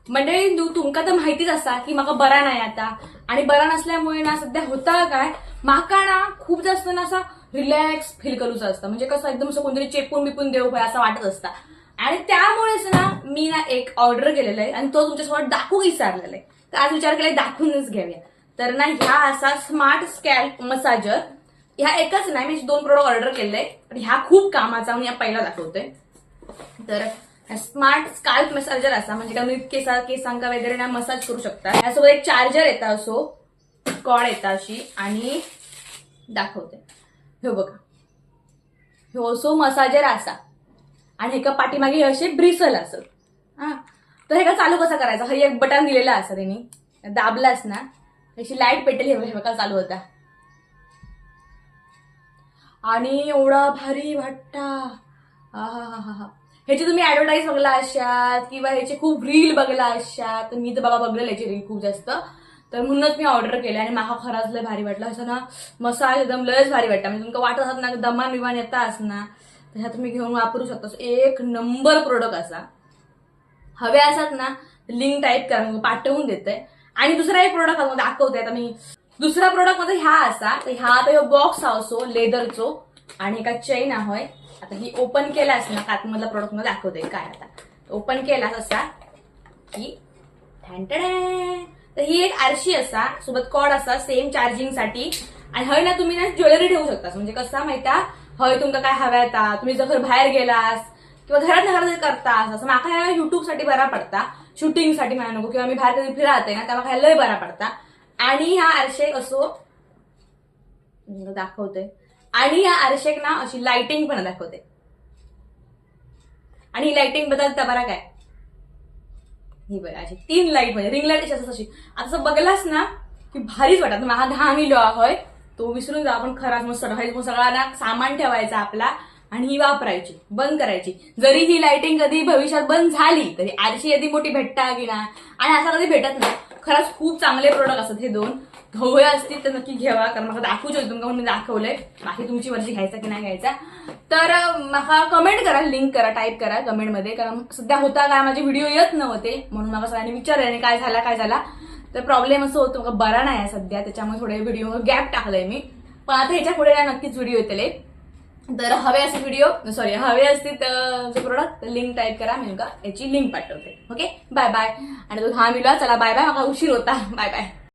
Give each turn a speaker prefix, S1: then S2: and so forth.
S1: मंडळी तुमका तर माहितीच असा की म्हाका बरा नाही आता, आणि बरा नसल्यामुळे ना सध्या होता काय, म्हाका ना खूप जास्त ना असा रिलॅक्स फील करूचा असतं. म्हणजे कसं एकदम असं कोणतरी चेपून बिपून देऊ काय असं वाटत असतं. आणि त्यामुळेच ना मी ना एक ऑर्डर केलेला आहे आणि तो तुमच्यासोबत दाखवू विचारलेला आहे. तर आज विचार केलाय दाखवूनच घेऊया. तर ना ह्या असा स्मार्ट स्कॅल्प मसाजर, ह्या एकच नाही, मी 2 प्रोडक्ट ऑर्डर केले, पण ह्या खूप कामाचा म्हणून या पहिला दाखवतोय. तर स्मार्ट स्काल्प मसाजर असा म्हणजे तुम्ही केसांका वगैरे ना मसाज करू शकता. यासोबत एक चार्जर येता असो, कॉर्ड येता अशी, आणि दाखवते हे बघा, हे असो मसाजर असा, आणि एका पाठीमागे असे ब्रिसल असत. हा, तर हे का चालू कसं करायचं, हे एक बटन दिलेलं असं त्यांनी दाबलास ना अशी लाईट पेटेल. हे बघा चालू होता, आणि एवढा भारी वाटता. हा हा हा हा. ह्याची तुम्ही ऍडव्हर्टाईज बघला अशात किंवा ह्याचे खूप रील बघला अशात, तर मी तर बाबा बघलेलं याची रील खूप जास्त, तर म्हणूनच मी ऑर्डर केले. आणि मला खराच लय भारी वाटलं असं ना, मसाज एकदम लयच भारी वाटतं. म्हणजे तुमका वाटत असत ना दमान विमान येता असना, तर ह्या तुम्ही घेऊन वापरू शकता. एक नंबर प्रोडक्ट असा. हवे असतात ना लिंक टाईप करा, पाठवून देते. आणि दुसरा एक प्रोडक्ट दाखवते आता मी. दुसरा प्रोडक्ट मध्ये ह्या असा, तर ह्या आता बॉक्स असो लेदरचो, आणि एका चेन आहे. आता ही ओपन केलास ना, आतमधला प्रोडक्ट मध्ये दाखवते काय. आता ओपन केलास असा की तर ही एक आरशी असा, सोबत कॉर्ड असा सेम चार्जिंग साठी. आणि हय ना तुम्ही ना ज्वेलरी ठेवू शकता. म्हणजे कसा माहिती, हय तुमका काय हव्या आता, तुम्ही जर बाहेर गेलास किंवा घरात करतास असं, माका ह्या युट्यूब साठी बरा पडता, शूटिंग साठी म्हणा नको, किंवा मी बाहेर कधी फिरते ना तेव्हा ह्या लय बरा पडता. आणि ह्या आरशेक असो दाखवते, आणि ह्या आरशेक ना अशी लाइटिंग पण दाखवते. आणि ही लाइटिंग बदलता बरा काय, ही बघा अशी 3 लाईट, म्हणजे रिंग लाईट अशी. आता बघलास ना की भारीच वाटत. माझा 10 मिलो होय तो विसरून जा, आपण खराच मस्त सगळा ना सामान ठेवायचा आपला, आणि ही वापरायची, बंद करायची. जरी ही लाइटिंग कधी भविष्यात बंद झाली तरी आरशी यदी मोठी भेटता की ना, आणि असं कधी भेटत नाही. खरंच खूप चांगले प्रोडक्ट असतात हे 2. हवे असतील तर नक्की घ्यावा, कारण मला दाखवू तुमका म्हणून मी दाखवलंय. बाकी तुमची वर्षी घ्यायचा की नाही घ्यायचा तर मला कमेंट करा, लिंक करा, टाईप करा कमेंटमध्ये. कारण सध्या होता काय, माझे व्हिडिओ येत नव्हते म्हणून मला सगळ्यांनी विचारलं काय झाला. तर प्रॉब्लेम असं होतो बरा नाही सध्या, त्याच्यामुळे थोडे व्हिडिओ गॅप टाकलाय मी. पण आता ह्याच्या पुढे नक्कीच व्हिडिओ येतले. तर हवे असतील तर प्रोडक्ट लिंक टाईप करा, मी याची लिंक पाठवते. Okay, bye bye. आणि तो 10 मिनिट चला बाय बाय, मला उशीर होता. Bye bye.